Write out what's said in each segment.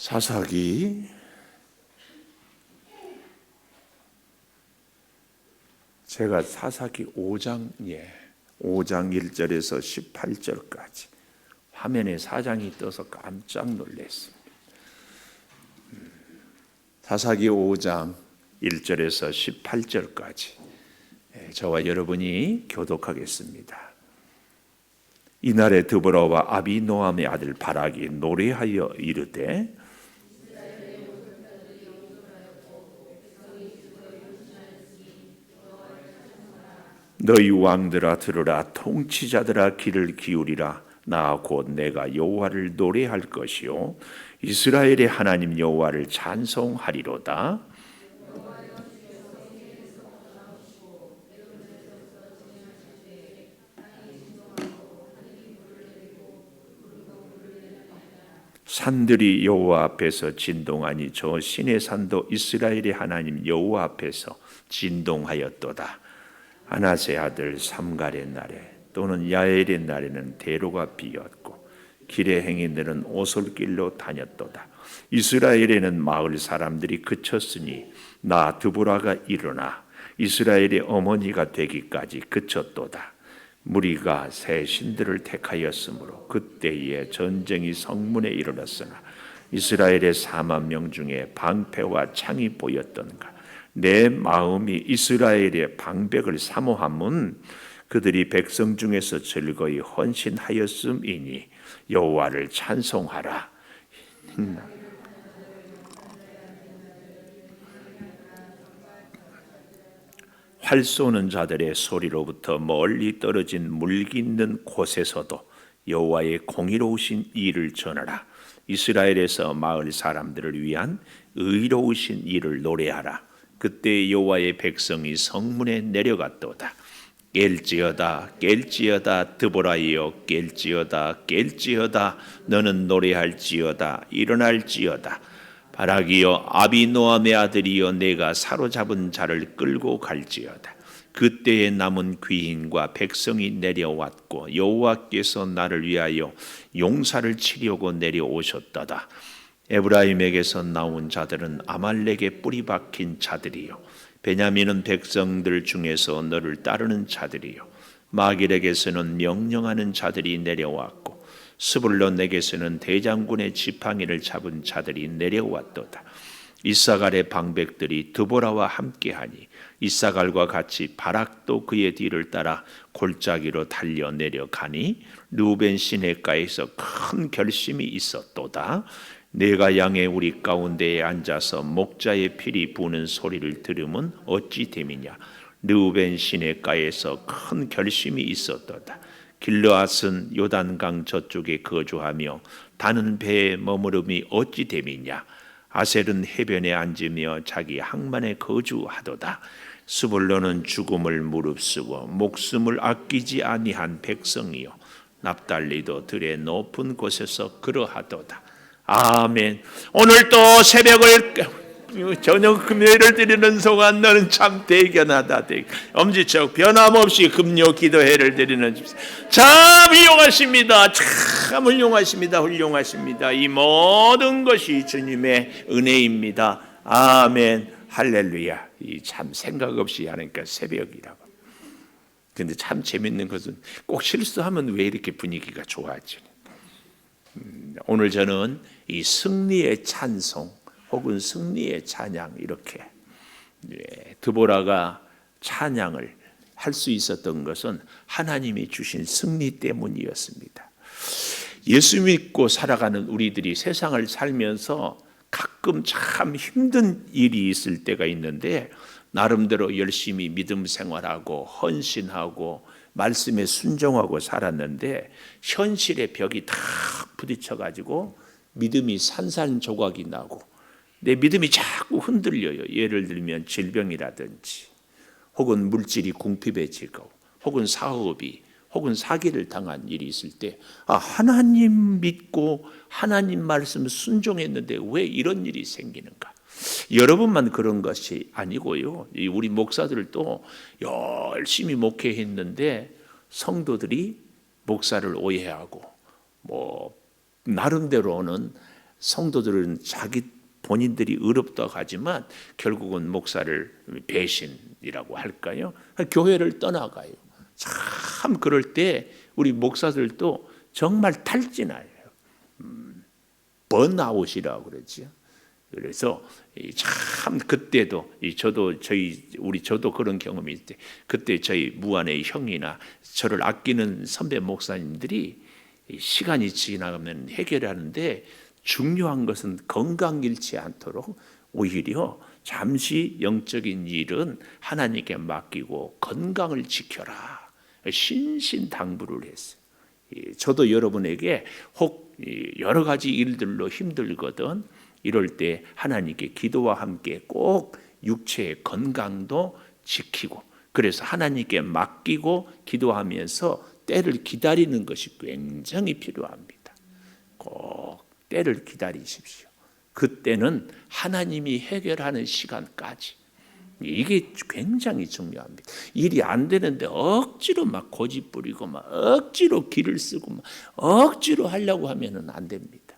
사사기 제가 사사기 5장 1절에서 18절까지 화면에 4장이 떠서 깜짝 놀랐습니다. 사사기 5장 1절에서 18절까지 저와 여러분이 교독하겠습니다. 이날에 드보라와 아비노함의 아들 바락이 노래하여 이르되 너희 왕들아 들으라, 통치자들아 귀를 기울이라. 나 곧 내가 여호와를 노래할 것이요 이스라엘의 하나님 여호와를 찬송하리로다. 산들이 여호와 앞에서 진동하니 저 신의 산도 이스라엘의 하나님 여호와 앞에서 진동하였도다. 아나세 아들 삼갈의 날에 또는 야엘의 날에는 대로가 비었고 길의 행인들은 오솔길로 다녔도다. 이스라엘에는 마을 사람들이 그쳤으니 나 드보라가 일어나 이스라엘의 어머니가 되기까지 그쳤도다. 무리가 새 신들을 택하였으므로 그때에 전쟁이 성문에 이르렀으나 이스라엘의 4만 명 중에 방패와 창이 보였던가. 내 마음이 이스라엘의 방백을 사모함은 그들이 백성 중에서 즐거이 헌신하였음이니 여호와를 찬송하라. 활 쏘는 자들의 소리로부터 멀리 떨어진 물기 있는 곳에서도 여호와의 공의로우신 일을 전하라. 이스라엘에서 마을 사람들을 위한 의로우신 일을 노래하라. 그때 여호와의 백성이 성문에 내려갔도다. 깰지어다 깰지어다 드보라이여 깰지어다 깰지어다 너는 노래할지어다 일어날지어다. 바락이여 아비노함의 아들이여 내가 사로잡은 자를 끌고 갈지어다. 그때에 남은 귀인과 백성이 내려왔고 여호와께서 나를 위하여 용사를 치려고 내려오셨도다. 에브라임에게서 나온 자들은 아말렉의 뿌리 박힌 자들이요 베냐민은 백성들 중에서 너를 따르는 자들이요 마길에게서는 명령하는 자들이 내려왔고 스불론에게서는 대장군의 지팡이를 잡은 자들이 내려왔도다. 이사갈의 방백들이 드보라와 함께하니 이사갈과 같이 바락도 그의 뒤를 따라 골짜기로 달려 내려가니 르우벤 시내가에서 큰 결심이 있었도다. 내가 양의 우리 가운데에 앉아서 목자의 피리 부는 소리를 들으면 어찌 됨이냐. 르우벤 시내가에서 큰 결심이 있었도다. 길르앗은 요단강 저쪽에 거주하며 다는 배에 머무름이 어찌 됨이냐. 아셀은 해변에 앉으며 자기 항만에 거주하도다. 스불론은 죽음을 무릅쓰고 목숨을 아끼지 아니한 백성이요 납달리도 들의 높은 곳에서 그러하도다. 아멘. 오늘 또 새벽을 저녁 금요일을 드리는 동안 너는 참 대견하다. 엄지척 변함없이 금요 기도회를 드리는 참 훌륭하십니다. 참 훌륭하십니다. 훌륭하십니다. 이 모든 것이 주님의 은혜입니다. 아멘. 할렐루야. 이 참 생각 없이 하니까 새벽이라고. 근데 참 재밌는 것은 꼭 실수하면 왜 이렇게 분위기가 좋아지는? 오늘 저는 이 승리의 찬송 혹은 승리의 찬양 이렇게 드보라가 찬양을 할 수 있었던 것은 하나님이 주신 승리 때문이었습니다. 예수 믿고 살아가는 우리들이 세상을 살면서 가끔 참 힘든 일이 있을 때가 있는데 나름대로 열심히 믿음 생활하고 헌신하고 말씀에 순종하고 살았는데 현실의 벽이 다 부딪혀가지고 믿음이 산산조각이 나고 내 믿음이 자꾸 흔들려요. 예를 들면 질병이라든지 혹은 물질이 궁핍해지고 혹은 사업이 혹은 사기를 당한 일이 있을 때 하나님 믿고 하나님 말씀 순종했는데 왜 이런 일이 생기는가? 여러분만 그런 것이 아니고요. 우리 목사들도 열심히 목회했는데 성도들이 목사를 오해하고 나름대로는 성도들은 자기 본인들이 의롭다고 하지만 결국은 목사를 배신이라고 할까요? 교회를 떠나가요. 참 그럴 때 우리 목사들도 정말 탈진해요. 번아웃이라고 그러죠. 그래서 참 그때도 저도 그런 경험이 있을 때, 그때 저희 무안의 형이나 저를 아끼는 선배 목사님들이 시간이 지나가면 해결하는데, 중요한 것은 건강 잃지 않도록 오히려 잠시 영적인 일은 하나님께 맡기고 건강을 지켜라, 신신당부를 했어요. 저도 여러분에게 혹 여러 가지 일들로 힘들거든, 이럴 때 하나님께 기도와 함께 꼭 육체의 건강도 지키고, 그래서 하나님께 맡기고 기도하면서 때를 기다리는 것이 굉장히 필요합니다. 꼭 때를 기다리십시오. 그때는 하나님이 해결하는 시간까지, 이게 굉장히 중요합니다. 일이 안 되는데 억지로 막 고집 부리고 막 억지로 기를 쓰고 막 억지로 하려고 하면은 안 됩니다.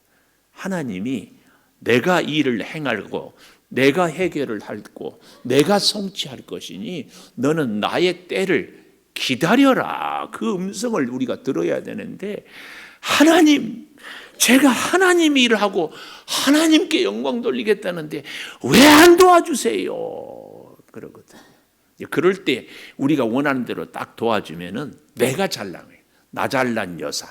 하나님이 내가 일을 행하고 내가 해결을 하고 내가 성취할 것이니 너는 나의 때를 기다려라, 그 음성을 우리가 들어야 되는데, 하나님, 제가 하나님 일을 하고 하나님께 영광 돌리겠다는데 왜 안 도와주세요? 그러거든요. 그럴 때 우리가 원하는 대로 딱 도와주면은 내가 잘난 거예요. 나 잘난 여사.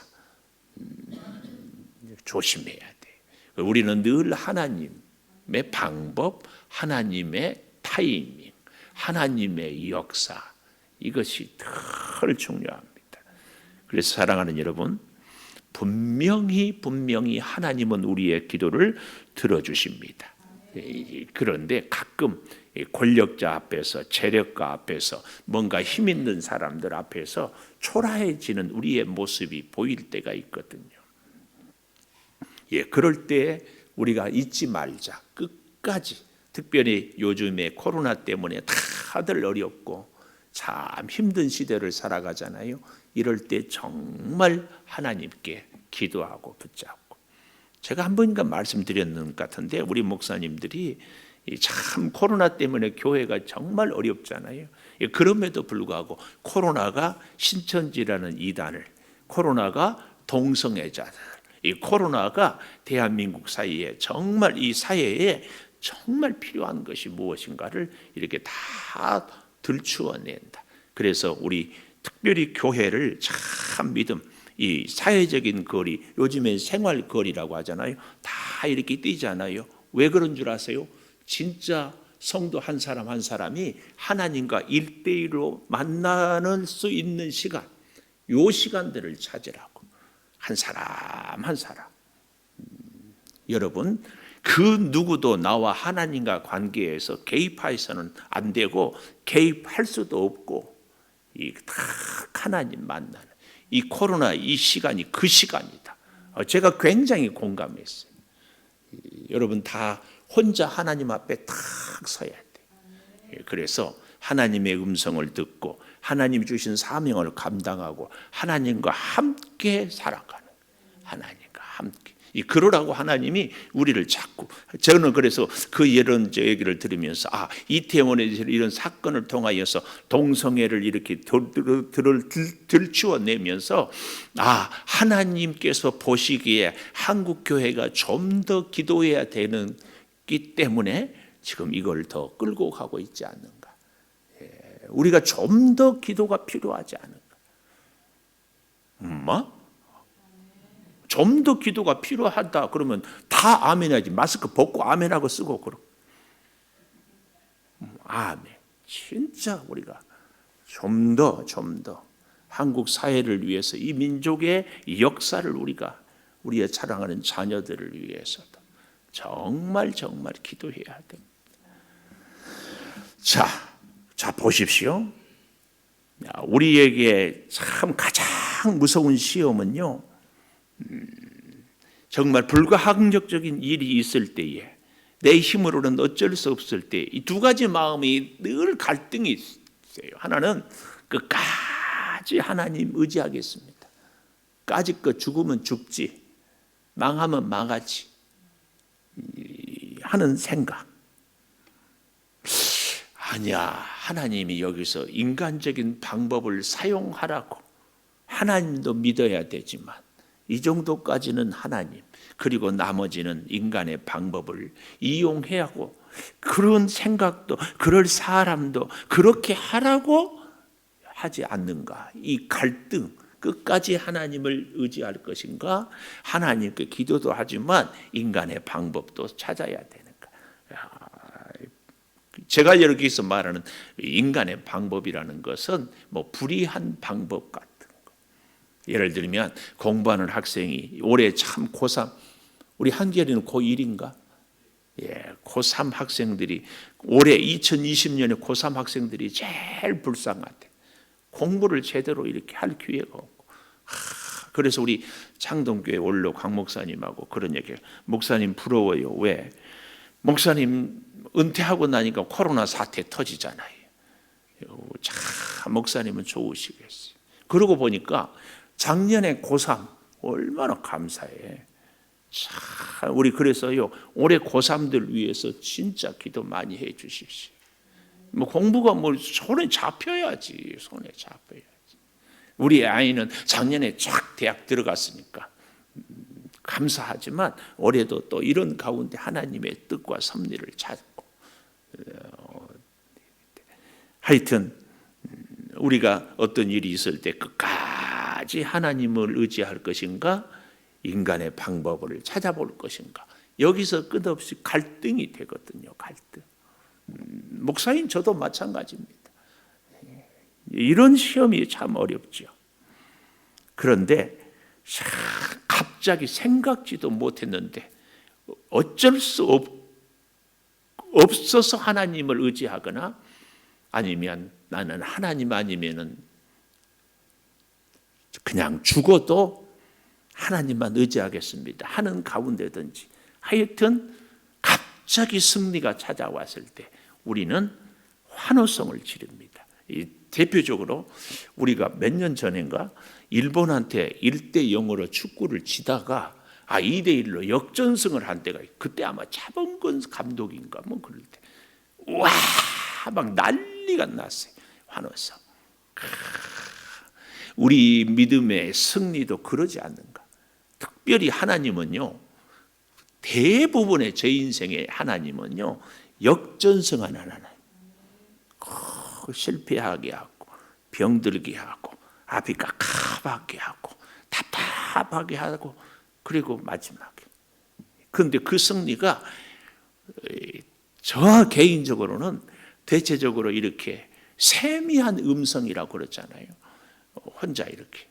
조심해야 돼. 우리는 늘 하나님의 방법, 하나님의 타이밍, 하나님의 역사, 이것이 덜 중요합니다. 그래서 사랑하는 여러분, 분명히 하나님은 우리의 기도를 들어주십니다. 그런데 가끔 권력자 앞에서, 재력가 앞에서, 뭔가 힘 있는 사람들 앞에서 초라해지는 우리의 모습이 보일 때가 있거든요. 그럴 때 우리가 잊지 말자. 끝까지, 특별히 요즘에 코로나 때문에 다들 어렵고 참 힘든 시대를 살아가잖아요. 이럴 때 정말 하나님께 기도하고 붙잡고, 제가 한 번인가 말씀드렸는 것 같은데, 우리 목사님들이 참 코로나 때문에 교회가 정말 어렵잖아요. 그럼에도 불구하고 코로나가 신천지라는 이단을, 코로나가 동성애자들, 이 코로나가 대한민국 사이에 정말, 이 사회에 정말 필요한 것이 무엇인가를 이렇게 다 들추어낸다. 그래서 우리 특별히 교회를 참 믿음, 이 사회적인 거리, 요즘엔 생활 거리라고 하잖아요. 다 이렇게 뛰잖아요. 왜 그런 줄 아세요? 진짜 성도 한 사람 한 사람이 하나님과 1대1로 만나는 수 있는 시간, 요 시간들을 찾으라고. 한 사람 한 사람. 여러분, 그 누구도 나와 하나님과 관계에서 개입해서는 안 되고 개입할 수도 없고, 딱 하나님 만나는 이 코로나 이 시간이 그 시간이다. 제가 굉장히 공감했어요. 여러분 다 혼자 하나님 앞에 탁 서야 돼. 그래서 하나님의 음성을 듣고 하나님이 주신 사명을 감당하고 하나님과 함께 살아가는, 하나님과 함께. 그러라고 하나님이 우리를 자꾸, 저는 그래서 그 이런 얘기를 들으면서 이태원의 이런 사건을 통하여서 동성애를 이렇게 들추어내면서 하나님께서 보시기에 한국 교회가 좀 더 기도해야 되기 때문에 지금 이걸 더 끌고 가고 있지 않는가. 우리가 좀 더 기도가 필요하지 않은가. 좀 더 기도가 필요하다 그러면 다 아멘하지. 마스크 벗고 아멘하고 쓰고 그러. 아멘. 진짜 우리가 좀 더 한국 사회를 위해서, 이 민족의 역사를 우리가, 우리의 사랑하는 자녀들을 위해서도 정말 기도해야 됩니다. 자 보십시오. 우리에게 참 가장 무서운 시험은요, 정말 불가항력적인 일이 있을 때에, 내 힘으로는 어쩔 수 없을 때, 이 두 가지 마음이 늘 갈등이 있어요. 하나는 끝까지 하나님 의지하겠습니다. 까짓 거 죽으면 죽지, 망하면 망하지. 하는 생각. 아니야, 하나님이 여기서 인간적인 방법을 사용하라고. 하나님도 믿어야 되지만 이 정도까지는 하나님, 그리고 나머지는 인간의 방법을 이용해야 하고, 그런 생각도, 그럴 사람도 그렇게 하라고 하지 않는가. 이 갈등, 끝까지 하나님을 의지할 것인가, 하나님께 기도도 하지만 인간의 방법도 찾아야 되는가. 제가 여기서 말하는 인간의 방법이라는 것은 뭐 불의한 방법 같은 거. 예를 들면 공부하는 학생이 올해 참 고3, 우리 한결이는 고1인가? 고3 학생들이, 올해 2020년에 고3 학생들이 제일 불쌍하대. 공부를 제대로 이렇게 할 기회가 없고. 그래서 우리 창동교회 원로 강 목사님하고 그런 얘기해요. 목사님 부러워요. 왜? 목사님 은퇴하고 나니까 코로나 사태 터지잖아요. 참 목사님은 좋으시겠어요. 그러고 보니까 작년에 고3 얼마나 감사해. 참 우리 그래서요, 올해 고3들 위해서 진짜 기도 많이 해 주십시오. 뭐 공부가 뭐 손에 잡혀야지, 손에 잡혀야지. 우리 아이는 작년에 쫙 대학 들어갔으니까 감사하지만 올해도 또 이런 가운데 하나님의 뜻과 섭리를 찾고, 하여튼 우리가 어떤 일이 있을 때 끝까지 하나님을 의지할 것인가, 인간의 방법을 찾아볼 것인가, 여기서 끝없이 갈등이 되거든요. 갈등. 목사인 저도 마찬가지입니다. 이런 시험이 참 어렵죠. 그런데 갑자기 생각지도 못했는데 어쩔 수 없어서 하나님을 의지하거나, 아니면 나는 하나님 아니면은 그냥 죽어도 하나님만 의지하겠습니다 하는 가운데든지, 하여튼 갑자기 승리가 찾아왔을 때 우리는 환호성을 지릅니다. 대표적으로 우리가 몇 년 전인가 일본한테 1대0으로 축구를 지다가 2대1로 역전승을 한 때가, 그때 아마 차범근 감독인가 뭐 그럴 때 와 막 난리가 났어요. 환호성. 우리 믿음의 승리도 그러지 않는가. 특별히 하나님은요, 대부분의 제 인생의 하나님은요 역전승하는 하나님. 실패하게 하고 병들게 하고 앞이 깝깝하게 하고 답답하게 하고, 그리고 마지막에, 그런데 그 승리가 저 개인적으로는 대체적으로 이렇게 세미한 음성이라고 그러잖아요. 혼자 이렇게.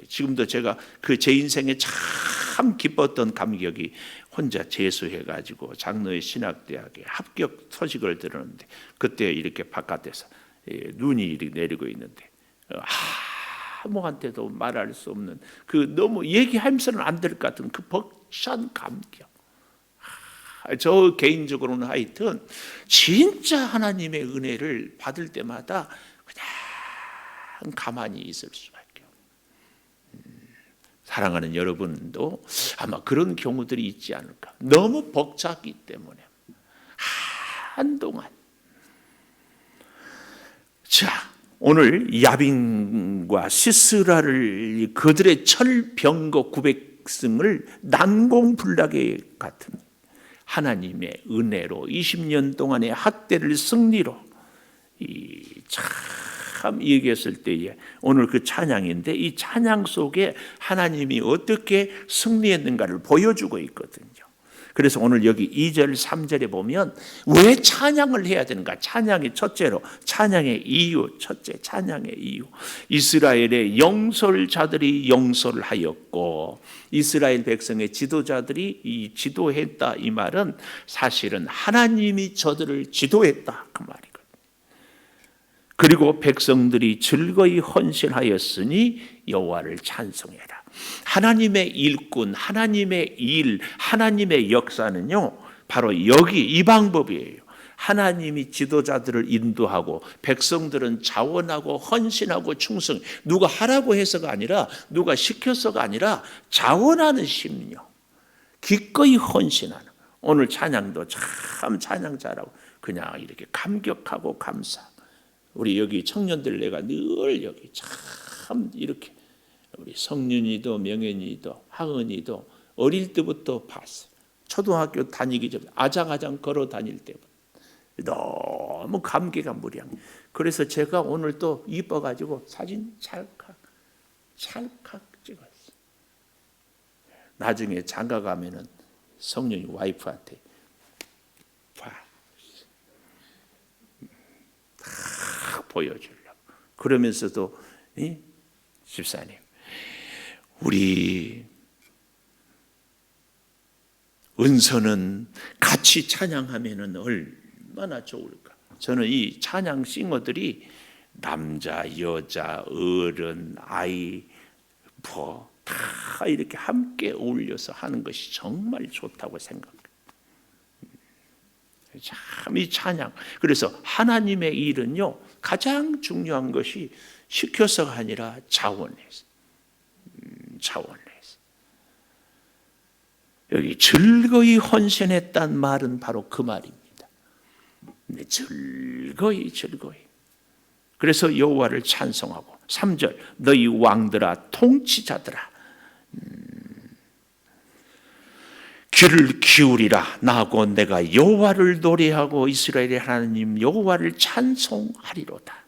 지금도 제가 그 제 인생에 참 기뻤던 감격이, 혼자 재수해가지고 장로의 신학대학에 합격 소식을 들었는데, 그때 이렇게 바깥에서 눈이 이렇게 내리고 있는데 아무한테도 말할 수 없는, 그 너무 얘기하면서는 안 될 것 같은 그 벅찬 감격. 저 개인적으로는 하여튼 진짜 하나님의 은혜를 받을 때마다 그냥 가만히 있을 수밖에 없어요. 사랑하는 여러분도 아마 그런 경우들이 있지 않을까. 너무 벅찼기 때문에 한동안. 자, 오늘 야빈과 시스라를, 그들의 철병거 900승을 난공불락에 같은 하나님의 은혜로 20년 동안의 학대를 승리로 참 얘기했을 때에 오늘 그 찬양인데, 이 찬양 속에 하나님이 어떻게 승리했는가를 보여주고 있거든요. 그래서 오늘 여기 2절 3절에 보면 왜 찬양을 해야 되는가. 찬양의 첫째로, 찬양의 이유, 첫째 찬양의 이유. 이스라엘의 영솔자들이 영솔을 하였고 이스라엘 백성의 지도자들이 이 지도했다, 이 말은 사실은 하나님이 저들을 지도했다 그 말이거든요. 그리고 백성들이 즐거이 헌신하였으니 여호와를 찬송해라. 하나님의 일꾼, 하나님의 일, 하나님의 역사는요 바로 여기 이 방법이에요. 하나님이 지도자들을 인도하고 백성들은 자원하고 헌신하고 충성, 누가 하라고 해서가 아니라, 누가 시켜서가 아니라 자원하는 심령, 기꺼이 헌신하는. 오늘 찬양도 참 찬양 잘하고 그냥 이렇게 감격하고 감사. 우리 여기 청년들 내가 늘 여기 참 이렇게 우리 성윤이도 명현이도 하은이도 어릴 때부터 봤어. 초등학교 다니기 전에 아장아장 걸어 다닐 때부터 너무 감개가 무량. 그래서 제가 오늘 또 이뻐가지고 사진 찰칵 찍었어. 나중에 장가 가면은 성령이 와이프한테 봐, 딱 보여주려고. 그러면서도 집사님, 우리 은서는 같이 찬양하면은 얼마나 좋을까. 저는 이 찬양 싱어들이 남자, 여자, 어른, 아이 다 이렇게 함께 어울려서 하는 것이 정말 좋다고 생각해요. 참 이 찬양. 그래서 하나님의 일은요, 가장 중요한 것이 시켜서가 아니라 자원해서. 여기 즐거이 헌신했단 말은 바로 그 말입니다. 즐거이. 그래서 여호와를 찬송하고 3절 너희 왕들아 통치자들아 귀를 기울이라. 나하고 내가 여호와를 노래하고 이스라엘의 하나님 여호와를 찬송하리로다.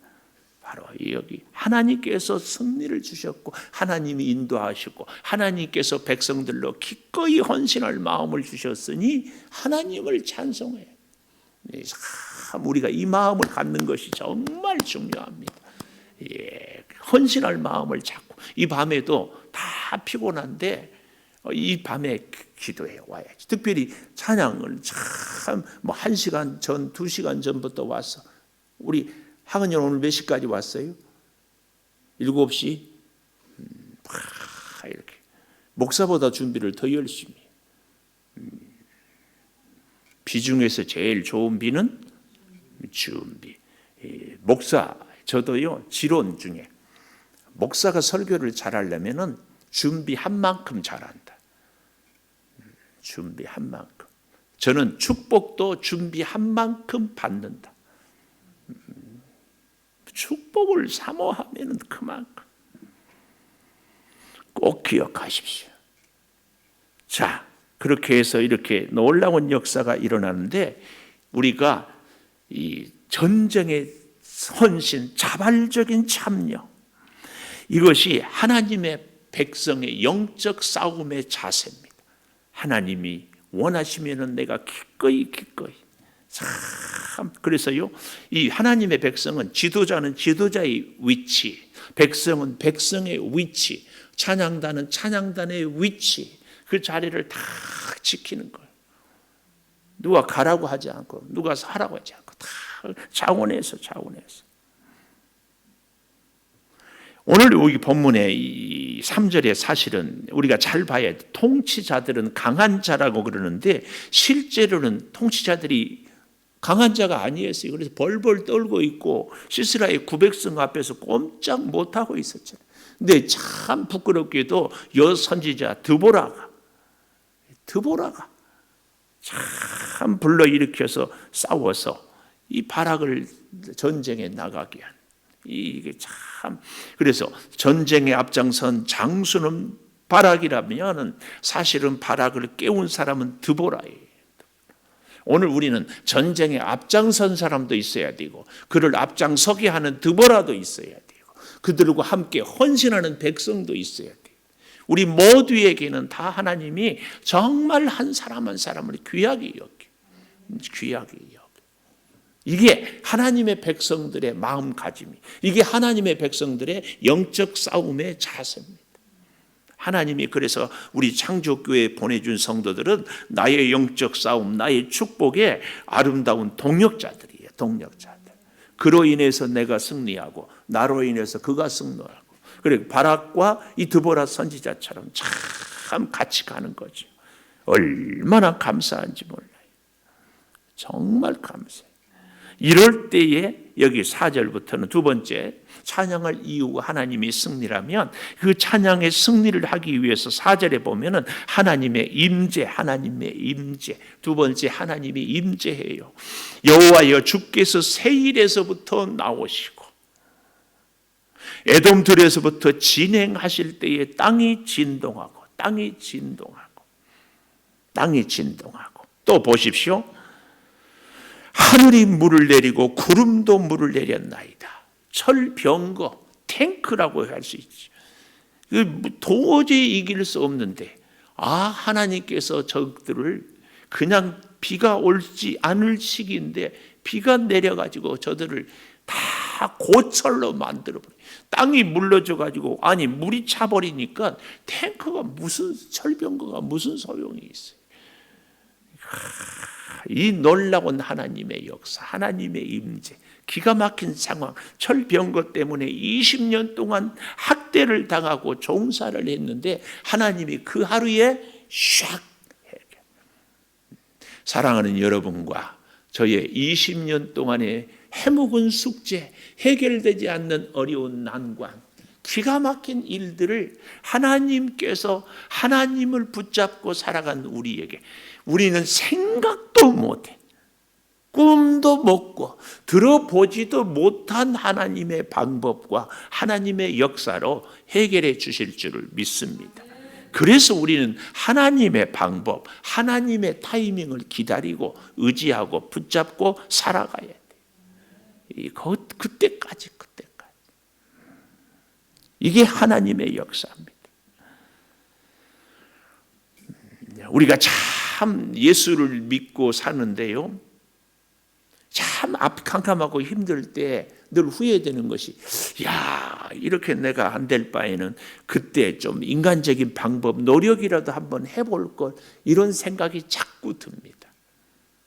바로 여기 하나님께서 승리를 주셨고 하나님이 인도하시고 하나님께서 백성들로 기꺼이 헌신할 마음을 주셨으니 하나님을 찬송해요. 참 우리가 이 마음을 갖는 것이 정말 중요합니다. 헌신할 마음을 잡고 이 밤에도 다 피곤한데 이 밤에 기도해 와야지. 특별히 찬양을 참 1시간 전, 2시간 전부터 와서 우리 하은이 오늘 몇 시까지 왔어요? 7시? 이렇게 목사보다 준비를 더 열심히. 비 중에서 제일 좋은 비는 준비. 목사 저도요 지론 중에 목사가 설교를 잘하려면은 준비한 만큼 잘한다. 준비한 만큼. 저는 축복도 준비한 만큼 받는다. 축복을 사모하면 그만큼 꼭 기억하십시오. 자, 그렇게 해서 이렇게 놀라운 역사가 일어나는데 우리가 이 전쟁의 헌신, 자발적인 참여 이것이 하나님의 백성의 영적 싸움의 자세입니다. 하나님이 원하시면은 내가 기꺼이 참 그래서요 이 하나님의 백성은 지도자는 지도자의 위치, 백성은 백성의 위치, 찬양단은 찬양단의 위치 그 자리를 다 지키는 거예요. 누가 가라고 하지 않고 누가 하라고 하지 않고 다 자원해서 오늘 여기 본문의 이 3절에 사실은 우리가 잘 봐야 돼. 통치자들은 강한 자라고 그러는데 실제로는 통치자들이 강한 자가 아니었어요. 그래서 벌벌 떨고 있고 시스라의 900성 앞에서 꼼짝 못하고 있었잖아요. 근데 참 부끄럽게도 여선지자 드보라가 참 불러일으켜서 싸워서 이 바락을 전쟁에 나가게 한 이게 참 그래서 전쟁에 앞장선 장수는 바락이라면 사실은 바락을 깨운 사람은 드보라예요. 오늘 우리는 전쟁에 앞장선 사람도 있어야 되고 그를 앞장서게 하는 드보라도 있어야 되고 그들과 함께 헌신하는 백성도 있어야 돼요. 우리 모두에게는 다 하나님이 정말 한 사람 한 사람을 귀하게 여겨. 이게 하나님의 백성들의 마음가짐이, 이게 하나님의 백성들의 영적 싸움의 자세입니다. 하나님이 그래서 우리 창조교회에 보내준 성도들은 나의 영적 싸움, 나의 축복의 아름다운 동력자들이에요. 동력자들. 그로 인해서 내가 승리하고 나로 인해서 그가 승리하고 그리고 바락과 이 드보라 선지자처럼 참 같이 가는 거죠. 얼마나 감사한지 몰라요. 정말 감사해요. 이럴 때에 여기 4절부터는 두 번째 찬양을 이유고 하나님이 승리라면 그 찬양의 승리를 하기 위해서 4절에 보면은 하나님의 임재, 하나님의 임재. 두 번째 하나님이 임재해요. 여호와여 주께서 세일에서부터 나오시고 에돔 들에서부터 진행하실 때에 땅이 진동하고 또 보십시오. 하늘이 물을 내리고 구름도 물을 내렸나이다. 철병거, 탱크라고 할 수 있지. 도저히 이길 수 없는데 하나님께서 저들을 그냥 비가 올지 않을 시기인데 비가 내려가지고 저들을 다 고철로 만들어버려요. 땅이 물러져가지고 물이 차버리니까 탱크가 무슨 철병거가 무슨 소용이 있어요. 이 놀라운 하나님의 역사, 하나님의 임재, 기가 막힌 상황, 철병거 때문에 20년 동안 학대를 당하고 종사를 했는데 하나님이 그 하루에 샥 해결. 사랑하는 여러분과 저의 20년 동안의 해묵은 숙제, 해결되지 않는 어려운 난관, 기가 막힌 일들을 하나님께서 하나님을 붙잡고 살아간 우리에게 우리는 생각도 못해, 꿈도 못 꿔, 들어보지도 못한 하나님의 방법과 하나님의 역사로 해결해 주실 줄을 믿습니다. 그래서 우리는 하나님의 방법, 하나님의 타이밍을 기다리고 의지하고 붙잡고 살아가야 돼. 그때까지. 이게 하나님의 역사입니다. 우리가 참 예수를 믿고 사는데요, 참 캄캄하고 힘들 때 늘 후회되는 것이 이렇게 내가 안 될 바에는 그때 좀 인간적인 방법, 노력이라도 한번 해볼 걸, 이런 생각이 자꾸 듭니다.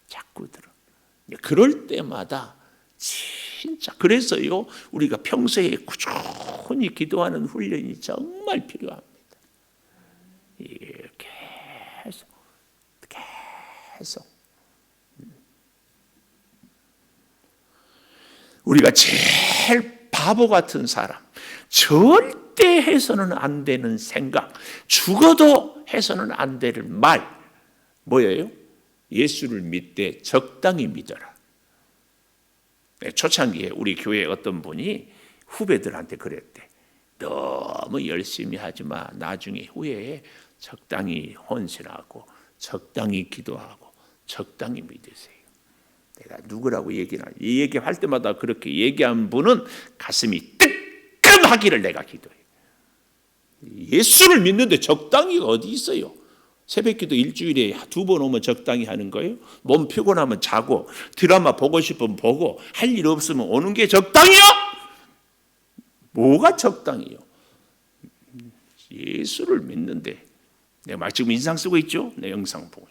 자꾸 들어. 그럴 때마다 진짜 그래서요 우리가 평소에 꾸준히 기도하는 훈련이 정말 필요합니다. 계속 우리가 제일 바보 같은 사람, 절대 해서는 안 되는 생각, 죽어도 해서는 안 될 말 뭐예요? 예수를 믿되 적당히 믿어라. 초창기에 우리 교회 어떤 분이 후배들한테 그랬대. 너무 열심히 하지 마. 나중에 후회에 적당히 헌신하고 적당히 기도하고 적당히 믿으세요. 내가 누구라고 얘기나 이 얘기할 때마다 그렇게 얘기한 분은 가슴이 뜨끔하기를 내가 기도해요. 예수를 믿는데 적당히가 어디 있어요? 새벽기도 일주일에 2번 오면 적당히 하는 거예요? 몸 피곤하면 자고, 드라마 보고 싶으면 보고, 할 일 없으면 오는 게 적당이요? 뭐가 적당이요? 예수를 믿는데, 내가 지금 인상 쓰고 있죠? 내 영상 보고.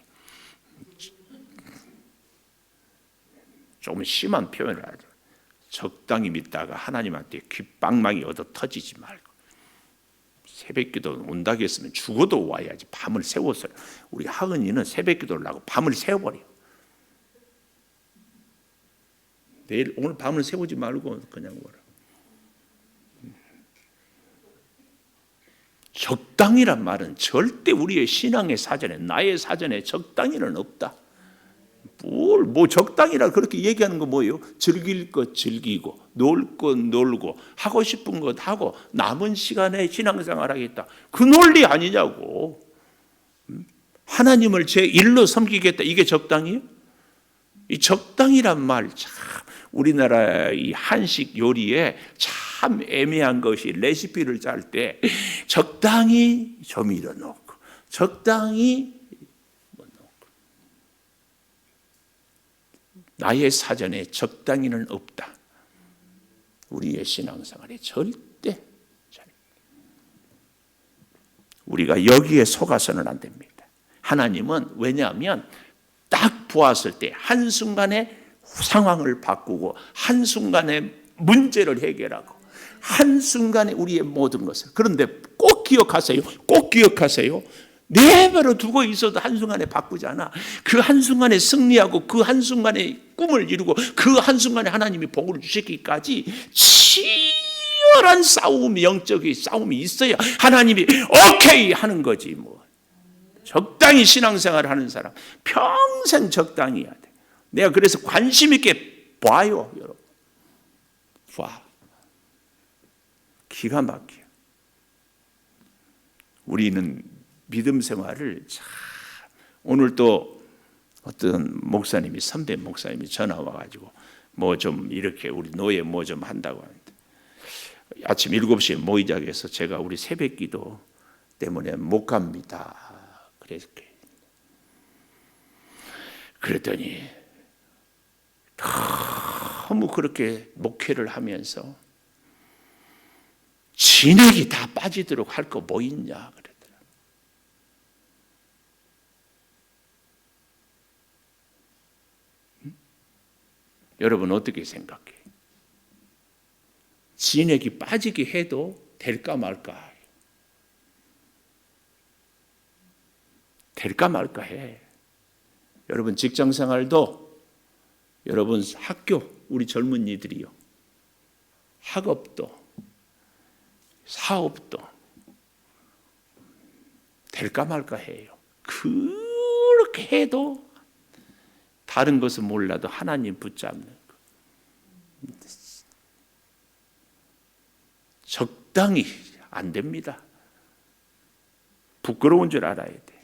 조금 심한 표현을 하죠. 적당히 믿다가 하나님한테 귓방망이 얻어 터지지 말고, 새벽기도 온다고 했으면 죽어도 와야지. 밤을 새워서. 우리 하은이는 새벽기도를 하고 밤을 새워버려. 오늘 밤을 새우지 말고 그냥 와라. 적당이란 말은 절대 우리의 신앙의 사전에, 나의 사전에 적당히는 없다. 뭐 적당이라 그렇게 얘기하는 거 뭐예요? 즐길 것 즐기고, 놀 것 놀고, 하고 싶은 것 하고, 남은 시간에 신앙생활 하겠다. 그 논리 아니냐고. 하나님을 제 일로 섬기겠다. 이게 적당이에요? 이 적당이란 말 참 우리나라 이 한식 요리에 참 애매한 것이, 레시피를 짤 때 적당히 조미료 넣고 적당히 나의 사전에 적당히는 없다. 우리의 신앙생활에 절대 우리가 여기에 속아서는 안 됩니다. 하나님은 왜냐하면 딱 보았을 때 한순간에 상황을 바꾸고 한순간에 문제를 해결하고 한순간에 우리의 모든 것을. 그런데 꼭 기억하세요. 내버려 두고 있어도 한순간에 바꾸잖아. 그 한순간에 승리하고 그 한순간에 꿈을 이루고 그 한순간에 하나님이 복을 주시기까지 치열한 싸움, 영적인 싸움이 있어야 하나님이 오케이 하는 거지 뭐. 적당히 신앙생활을 하는 사람 평생 적당히 해야 돼. 내가 그래서 관심 있게 봐요, 여러분. 봐. 기가 막혀. 우리는 믿음 생활을 참, 오늘 또 어떤 목사님이, 선배 목사님이 전화 와가지고 뭐 좀 이렇게 우리 노예 뭐 좀 한다고 하는데, 아침 7시에 모이자고 해서 제가 우리 새벽 기도 때문에 못 갑니다. 그랬더니 너무 그렇게 목회를 하면서 진액이 다 빠지도록 할 거 뭐 있냐 그랬더라. 여러분 어떻게 생각해? 진액이 빠지게 해도 될까 말까? 될까 말까 해. 여러분 직장 생활도, 여러분 학교, 우리 젊은이들이요, 학업도, 사업도 될까 말까 해요. 그렇게 해도 다른 것은 몰라도 하나님 붙잡는 거. 적당히 안 됩니다. 부끄러운 줄 알아야 돼.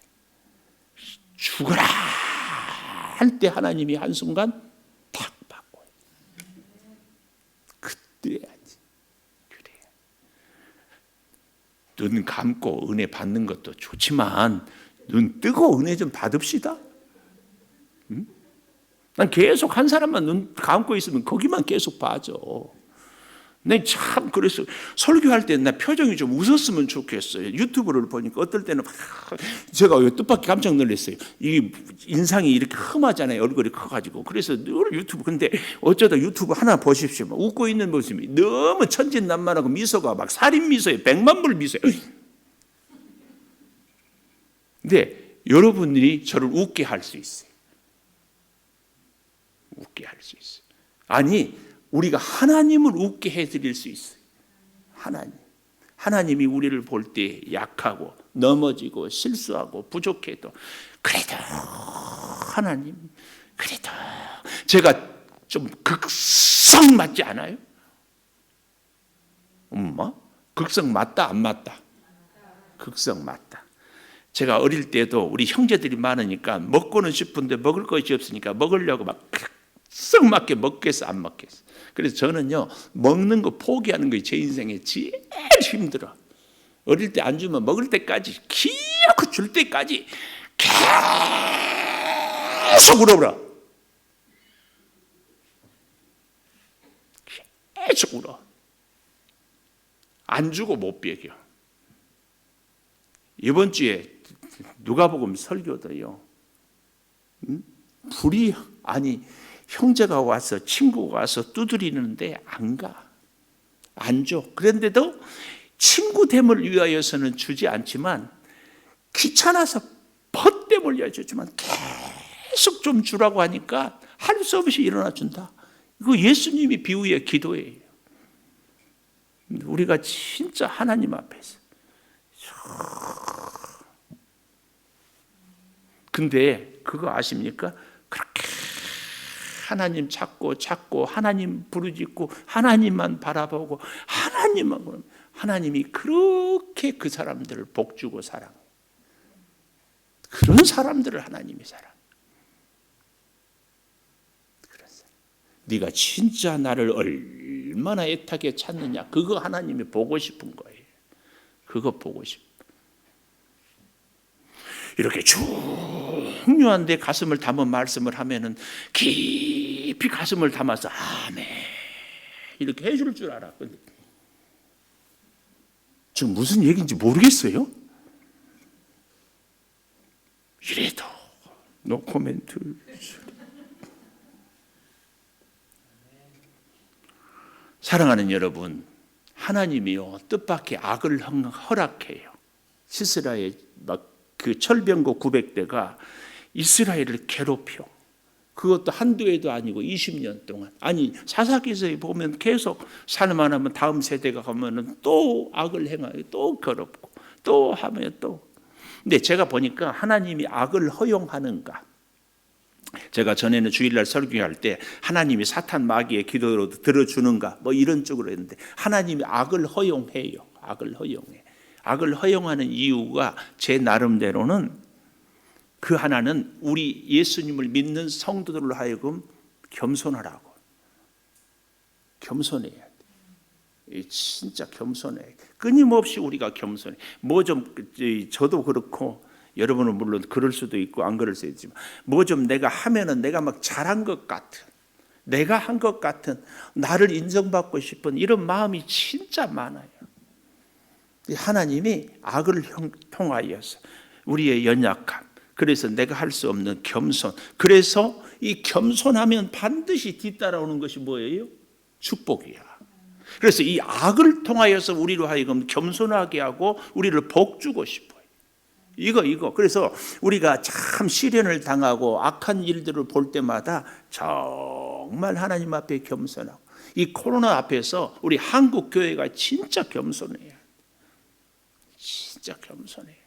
죽어라 할 때 하나님이 한순간 탁 바꿔요. 그때야지. 그래. 눈 감고 은혜 받는 것도 좋지만 눈 뜨고 은혜 좀 받읍시다. 응? 난 계속 한 사람만 눈 감고 있으면 거기만 계속 봐줘. 내 참 그래서 설교할 때 나 표정이 좀 웃었으면 좋겠어요. 유튜브를 보니까 어떨 때는 제가 왜 뜻밖의 깜짝 놀랐어요. 이 인상이 이렇게 험하잖아요. 얼굴이 커가지고. 그래서 늘 유튜브, 근데 어쩌다 유튜브 하나 보십시오. 웃고 있는 모습이 너무 천진난만하고 미소가 막 살인 미소예요. 100만 불 미소예요. 근데 여러분들이 저를 웃게 할 수 있어요. 웃게 할 수 있어요. 아니, 우리가 하나님을 웃게 해드릴 수 있어요. 하나님이 우리를 볼 때 약하고 넘어지고 실수하고 부족해도 그래도 하나님, 그래도 제가 좀 극성 맞지 않아요? 엄마? 극성 맞다 안 맞다? 극성 맞다. 제가 어릴 때도 우리 형제들이 많으니까 먹고는 싶은데 먹을 것이 없으니까 먹으려고 막 썩 맞게 먹겠어 안 먹겠어. 그래서 저는요, 먹는 거 포기하는 게 제 인생에 제일 힘들어. 어릴 때 안 주면 먹을 때까지, 기어코 줄 때까지 계속 울어버려. 계속 울어. 안 주고 못 베겨. 이번 주에 누가복음 설교도요, 불이, 아니 형제가 와서, 친구가 와서 두드리는데 안 가. 안 줘. 그런데도 친구됨을 위하여서는 주지 않지만 귀찮아서 벗됨을 위하여 주지만 계속 좀 주라고 하니까 할 수 없이 일어나 준다. 이거 예수님이 비유의 기도예요. 우리가 진짜 하나님 앞에서, 근데 그거 아십니까? 그렇게 하나님 찾고 하나님 부르짖고 하나님만 바라보고 하나님만 보면 하나님이 그렇게 그 사람들을 복주고 사랑해요. 그런 사람들을 하나님이 사랑해요. 네가 진짜 나를 얼마나 애타게 찾느냐, 그거 하나님이 보고 싶은 거예요. 그거 보고 싶어. 이렇게 중요한 데 가슴을 담은 말씀을 하면은 깊이 가슴을 담아서 아멘 이렇게 해줄 줄 알아. 근데 지금 무슨 얘기인지 모르겠어요. 이래도 노 코멘트. 사랑하는 여러분, 하나님이요 뜻밖의 악을 허락해요. 시스라의 막 그 철병거 900대가 이스라엘을 괴롭혀. 그것도 한두 해도 아니고 20년 동안. 아니 사사기서에 보면 계속 살만하면 다음 세대가 가면은 또 악을 행하여 또 괴롭고 또 하면 또. 근데 제가 보니까 하나님이 악을 허용하는가. 제가 전에는 주일날 설교할 때 하나님이 사탄 마귀의 기도로 들어주는가 뭐 이런 쪽으로 했는데 하나님이 악을 허용해요. 악을 허용해. 악을 허용하는 이유가 제 나름대로는 그 하나는 우리 예수님을 믿는 성도들로 하여금 겸손하라고. 겸손해야 돼. 진짜 겸손해. 끊임없이 우리가 겸손해. 뭐 좀 저도 그렇고 여러분은 물론 그럴 수도 있고 안 그럴 수도 있지만 뭐 좀 내가 하면은 내가 막 잘한 것 같은, 내가 한 것 같은, 나를 인정받고 싶은 이런 마음이 진짜 많아요. 하나님이 악을 통하여서 우리의 연약함, 그래서 내가 할 수 없는 겸손, 그래서 이 겸손하면 반드시 뒤따라오는 것이 뭐예요? 축복이야. 그래서 이 악을 통하여서 우리로 하여금 겸손하게 하고 우리를 복주고 싶어요. 이거. 그래서 우리가 참 시련을 당하고 악한 일들을 볼 때마다 정말 하나님 앞에 겸손하고, 이 코로나 앞에서 우리 한국 교회가 진짜 겸손해요. 진짜 겸손해요.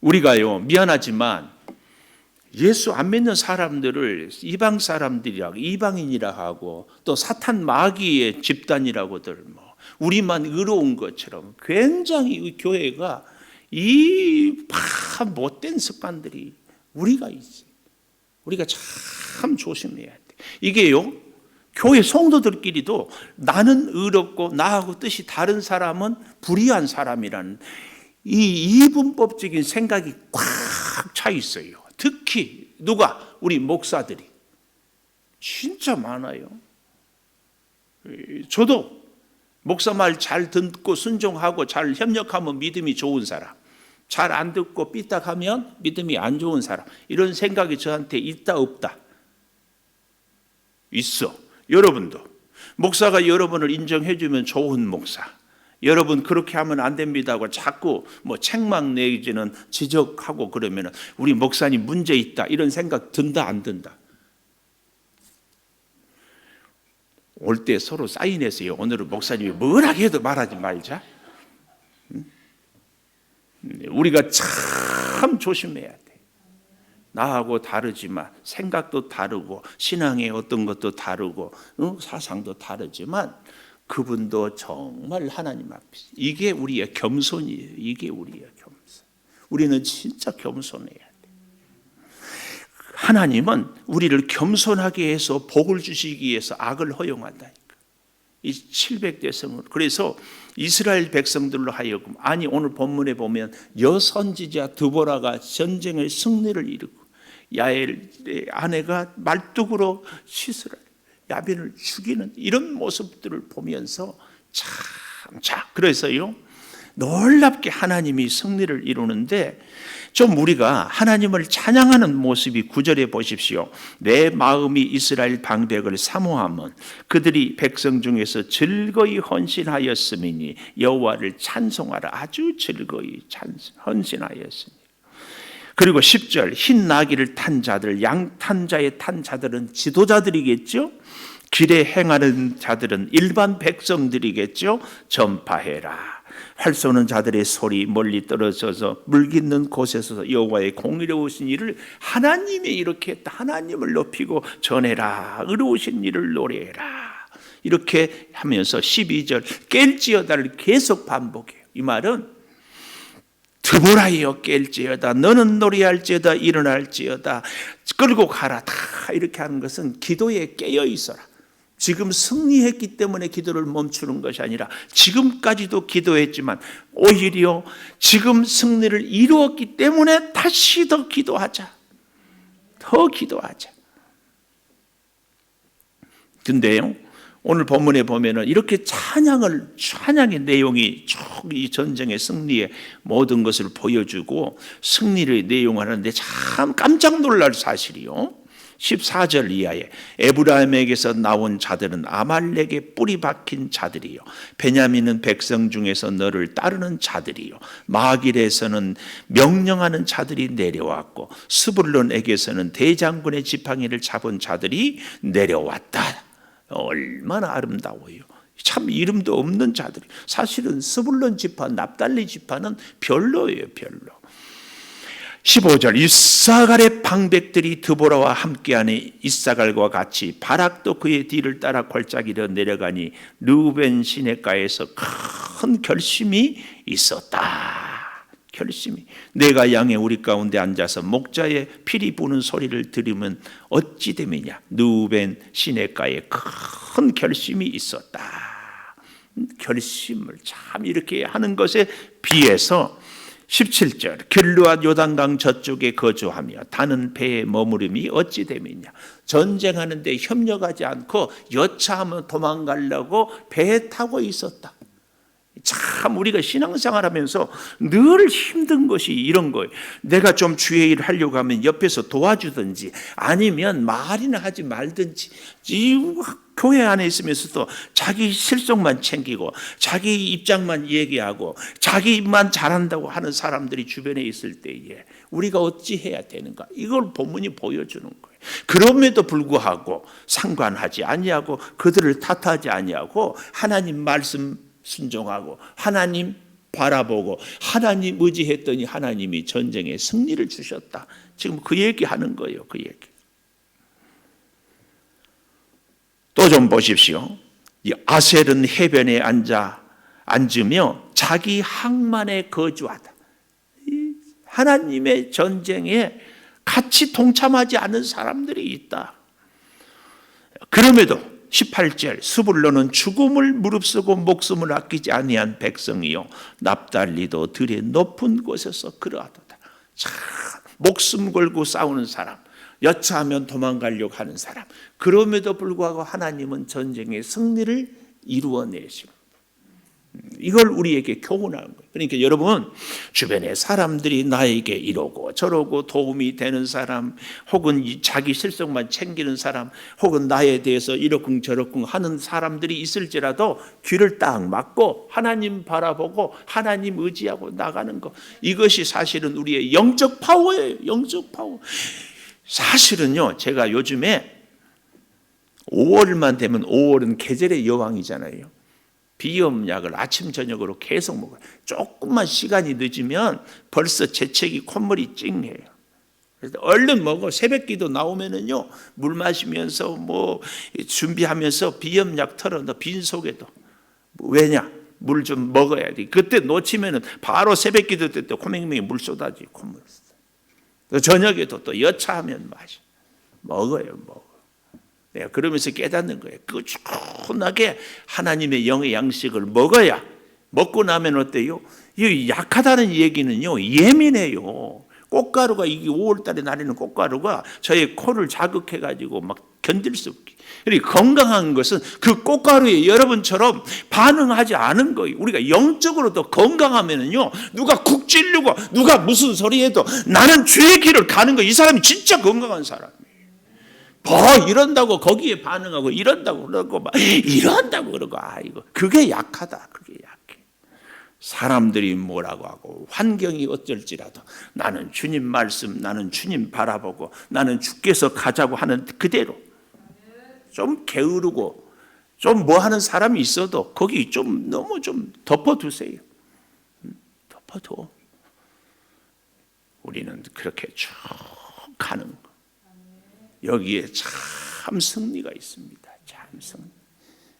우리가요, 미안하지만 예수 안 믿는 사람들을 이방 사람들이라고, 이방인이라 하고 또 사탄 마귀의 집단이라고들 뭐 우리만 의로운 것처럼 굉장히 이 교회가 이 못된 습관들이 우리가 있어요. 우리가 참 조심해야 돼. 이게요, 교회 성도들끼리도 나는 의롭고 나하고 뜻이 다른 사람은 불의한 사람이라는 이 이분법적인 생각이 꽉 차 있어요. 특히 누가? 우리 목사들이 진짜 많아요. 저도 목사 말 잘 듣고 순종하고 잘 협력하면 믿음이 좋은 사람, 잘 안 듣고 삐딱하면 믿음이 안 좋은 사람, 이런 생각이 저한테 있다 없다? 있어. 여러분도 목사가 여러분을 인정해 주면 좋은 목사, 여러분 그렇게 하면 안 됩니다 하고 자꾸 뭐 책망 내지는 지적하고 그러면 우리 목사님 문제 있다 이런 생각 든다 안 든다? 올 때 서로 사인했어요. 오늘은 목사님이 뭐라 해도 말하지 말자. 우리가 참 조심해야 돼. 나하고 다르지만 생각도 다르고 신앙의 어떤 것도 다르고 사상도 다르지만 그분도 정말 하나님 앞에, 이게 우리의 겸손이에요. 이게 우리의 겸손. 우리는 진짜 겸손해야 돼. 하나님은 우리를 겸손하게 해서 복을 주시기 위해서 악을 허용한다니까. 이 700대 성을. 그래서 이스라엘 백성들로 하여금, 아니 오늘 본문에 보면 여선지자 드보라가 전쟁의 승리를 이루고 야엘의 아내가 말뚝으로 시스라 야빈을 죽이는 이런 모습들을 보면서 그래서요 놀랍게 하나님이 승리를 이루는데, 좀 우리가 하나님을 찬양하는 모습이 9절에 보십시오. 내 마음이 이스라엘 방백을 사모함은 그들이 백성 중에서 즐거이 헌신하였음이니 여호와를 찬송하라. 아주 즐거이 헌신하였으니. 그리고 10절, 흰 나귀를 탄 자들, 양 탄 자의 탄 자들은 지도자들이겠죠. 길에 행하는 자들은 일반 백성들이겠죠. 전파해라. 활 쏘는 자들의 소리 멀리 떨어져서 물 깃는 곳에서 여호와의 공의로우신 일을 하나님이 이렇게 했다. 하나님을 높이고 전해라. 의로우신 일을 노래해라. 이렇게 하면서 12절 깰지어다를 계속 반복해요. 이 말은 드보라여 깰지어다, 너는 노래할지어다, 일어날지어다, 끌고 가라. 다 이렇게 하는 것은 기도에 깨어 있어라. 지금 승리했기 때문에 기도를 멈추는 것이 아니라 지금까지도 기도했지만 오히려 지금 승리를 이루었기 때문에 다시 더 기도하자. 더 기도하자. 근데요, 오늘 본문에 보면은 이렇게 찬양의 내용이 쭉 이 전쟁의 승리의 모든 것을 보여주고 승리의 내용을 하는데 참 깜짝 놀랄 사실이요. 14절 이하에 에브라임에게서 나온 자들은 아말렉의 뿌리 박힌 자들이요, 베냐민은 백성 중에서 너를 따르는 자들이요, 마길에서는 명령하는 자들이 내려왔고 스불론에게서는 대장군의 지팡이를 잡은 자들이 내려왔다. 얼마나 아름다워요. 참 이름도 없는 자들이. 사실은 스불론 지파, 납달리 지파는 별로예요, 별로. 15절 이사갈의 방백들이 드보라와 함께하니 이사갈과 같이 바락도 그의 뒤를 따라 골짜기로 내려가니 르우벤 시내가에서 큰 결심이 있었다. 결심이. 내가 양의 우리 가운데 앉아서 목자의 피리 부는 소리를 들으면 어찌 됨이냐. 르우벤 시내가에 큰 결심이 있었다. 결심을 참 이렇게 하는 것에 비해서 17절 길르앗 요단강 저쪽에 거주하며 타는 배에 머무름이 어찌 됨이냐. 전쟁하는데 협력하지 않고 여차하면 도망가려고 배에 타고 있었다. 참 우리가 신앙생활하면서 늘 힘든 것이 이런 거예요. 내가 좀 주의 일을 하려고 하면 옆에서 도와주든지 아니면 말이나 하지 말든지, 이 교회 안에 있으면서도 자기 실속만 챙기고 자기 입장만 얘기하고 자기만 잘한다고 하는 사람들이 주변에 있을 때에 우리가 어찌 해야 되는가, 이걸 본문이 보여주는 거예요. 그럼에도 불구하고 상관하지 아니하고 그들을 탓하지 아니하고 하나님 말씀 순종하고 하나님 바라보고 하나님 의지했더니 하나님이 전쟁에 승리를 주셨다. 지금 그 얘기하는 거예요. 그 얘기. 또 좀 보십시오. 이 아셀은 해변에 앉으며 자기 항만에 거주하다. 하나님의 전쟁에 같이 동참하지 않은 사람들이 있다. 그럼에도 18절 스불론은 죽음을 무릅쓰고 목숨을 아끼지 아니한 백성이요, 납달리도 들의 높은 곳에서 그러하도다. 참 목숨 걸고 싸우는 사람, 여차하면 도망가려고 하는 사람, 그럼에도 불구하고 하나님은 전쟁의 승리를 이루어내십니다. 이걸 우리에게 교훈하는 거예요. 그러니까 여러분, 주변에 사람들이 나에게 이러고 저러고 도움이 되는 사람, 혹은 자기 실속만 챙기는 사람, 혹은 나에 대해서 이러쿵 저러쿵 하는 사람들이 있을지라도 귀를 딱 막고 하나님 바라보고 하나님 의지하고 나가는 것, 이것이 사실은 우리의 영적 파워예요. 영적 파워. 사실은요, 제가 요즘에 5월만 되면, 5월은 계절의 여왕이잖아요. 비염약을 아침 저녁으로 계속 먹어요. 조금만 시간이 늦으면 벌써 재채기 콧물이 찡해요. 그래서 얼른 먹어. 새벽기도 나오면은요, 물 마시면서 뭐 준비하면서 비염약 털어넣어. 빈속에도. 왜냐? 물 좀 먹어야 돼. 그때 놓치면은 바로 새벽기도 때 또 코맹맹이 물 쏟아지 콧물. 저녁에도 또 여차하면 마셔. 먹어요, 먹어. 내가 그러면서 깨닫는 거예요. 꾸준하게 하나님의 영의 양식을 먹어야, 먹고 나면 어때요? 이 약하다는 얘기는요, 예민해요. 꽃가루가, 이게 5월달에 날리는 꽃가루가 저의 코를 자극해가지고 막 견딜 수 없게. 그러니까 건강한 것은 그 꽃가루에 여러분처럼 반응하지 않은 거예요. 우리가 영적으로도 건강하면은요, 누가 쿡 찌르고 누가 무슨 소리 해도 나는 주의 길을 가는 거, 이 사람이 진짜 건강한 사람이에요. 이런다고 거기에 반응하고 이런다고 그러고 막 이런다고 그러고, 이거 그게 약하다. 그게 약해. 사람들이 뭐라고 하고 환경이 어쩔지라도 나는 주님 말씀, 나는 주님 바라보고 나는 주께서 가자고 하는 그대로, 좀 게으르고 좀 뭐 하는 사람이 있어도 거기 좀 너무 좀 덮어두세요. 덮어둬. 우리는 그렇게 쭉 가는 거. 여기에 참 승리가 있습니다. 참 승리.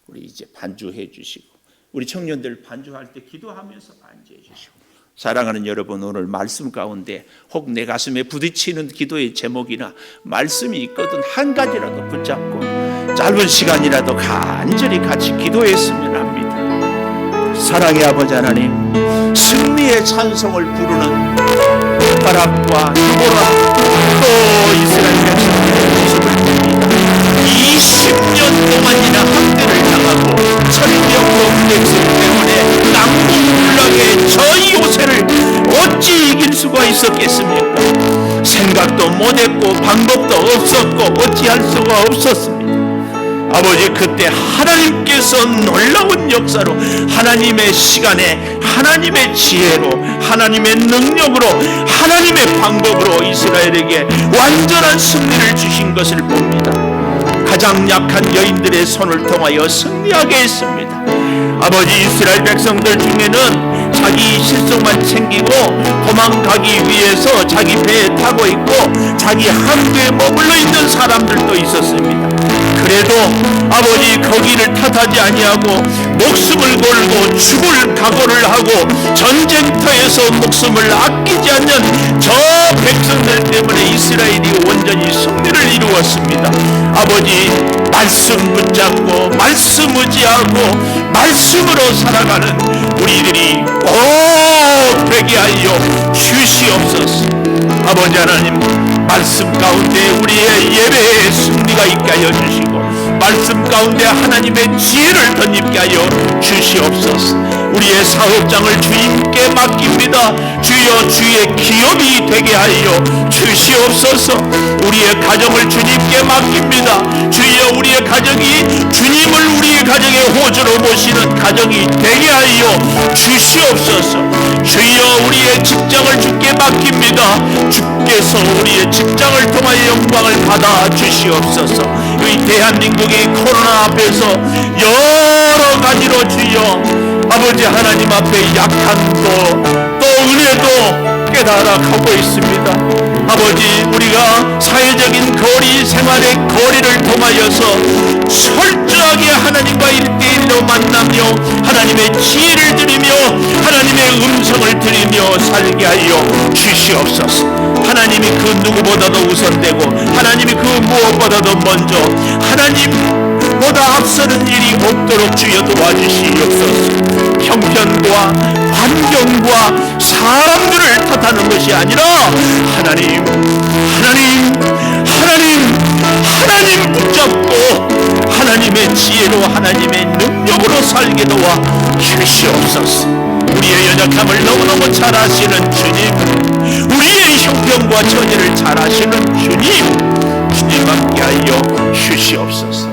우리 이제 반주해 주시고, 우리 청년들 반주할 때 기도하면서 반주해 주시고, 사랑하는 여러분, 오늘 말씀 가운데 혹 내 가슴에 부딪히는 기도의 제목이나 말씀이 있거든 한 가지라도 붙잡고 짧은 시간이라도 간절히 같이 기도했으면 합니다. 사랑의 아버지 하나님, 승리의 찬송을 부르는 바락과 드보라 또 이스라엘 백성들의 모습을 봅니다. 20년 동안이나 학대를 당하고 철병 백성 때문에 낭봉불락의 저 요새를 어찌 이길 수가 있었겠습니까? 생각도 못했고 방법도 없었고 어찌할 수가 없었습니다. 아버지, 그때 하나님께서 놀라운 역사로 하나님의 시간에 하나님의 지혜로 하나님의 능력으로 하나님의 방법으로 이스라엘에게 완전한 승리를 주신 것을 봅니다. 가장 약한 여인들의 손을 통하여 승리하게 했습니다. 아버지, 이스라엘 백성들 중에는 자기 실속만 챙기고 도망가기 위해서 자기 배에 타고 있고 자기 항구에 머물러 있는 사람들도 있었습니다. 그래도 아버지, 거기를 탓하지 아니하고 목숨을 걸고 죽을 각오를 하고 전쟁터에서 목숨을 아끼지 않는 저 백성들 때문에 이스라엘이 온전히 승리를 이루었습니다. 아버지, 말씀 붙잡고 말씀 의지하고 말씀으로 살아가는 우리들이 꼭 되게 하여 주시옵소서. 아버지 하나님, 말씀 가운데 우리의 예배의 승리가 있게 하여 주시고 말씀 가운데 하나님의 지혜를 덧입게 하여 주시옵소서. 우리의 사업장을 주님께 맡깁니다. 주여, 주의 기업이 되게 하여 주시옵소서. 우리의 가정을 주님께 맡깁니다. 주여, 우리의 가정이 주님을 우리의 가정의 호주로 모시는 가정이 되게 하여 주시옵소서. 주여, 우리의 직장을 주께 맡깁니다. 주께서 우리의 직장을 통하여 영광을 받아 주시옵소서. 이 대한민국의 코로나 앞에서 여러 가지로 주여 아버지 하나님 앞에 약함도 또 은혜도 깨달아가고 있습니다. 아버지, 우리가 사회적인 거리 생활의 거리를 통하여서 철저하게 하나님과 1대1로 만나며 하나님의 지혜를 드리며 하나님의 음성을 드리며 살게 하여 주시옵소서. 하나님이 그 누구보다도 우선되고 하나님이 그 무엇보다도 먼저 하나님보다 앞서는 일이 없도록 주여 도와주시옵소서. 형편과 환경과 사람들을 탓하는 것이 아니라 하나님 붙잡고 하나님의 지혜로 하나님의 능력으로 살게 도와 주시옵소서. 우리의 연약함을 너무너무 잘 아시는 주님, 우리의 형편과 처지를 잘 아시는 주님 함께 하여 주시옵소서.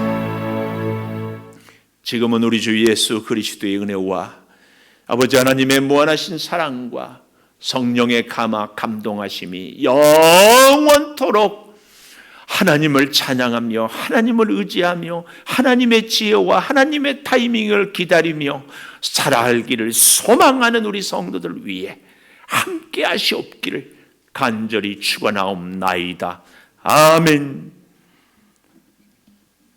지금은 우리 주 예수 그리스도의 은혜와 아버지 하나님의 무한하신 사랑과 성령의 감동하심이 영원토록 하나님을 찬양하며 하나님을 의지하며 하나님의 지혜와 하나님의 타이밍을 기다리며 살아가기를 소망하는 우리 성도들 위해 함께 하시옵기를 간절히 축원하옵나이다. 아멘.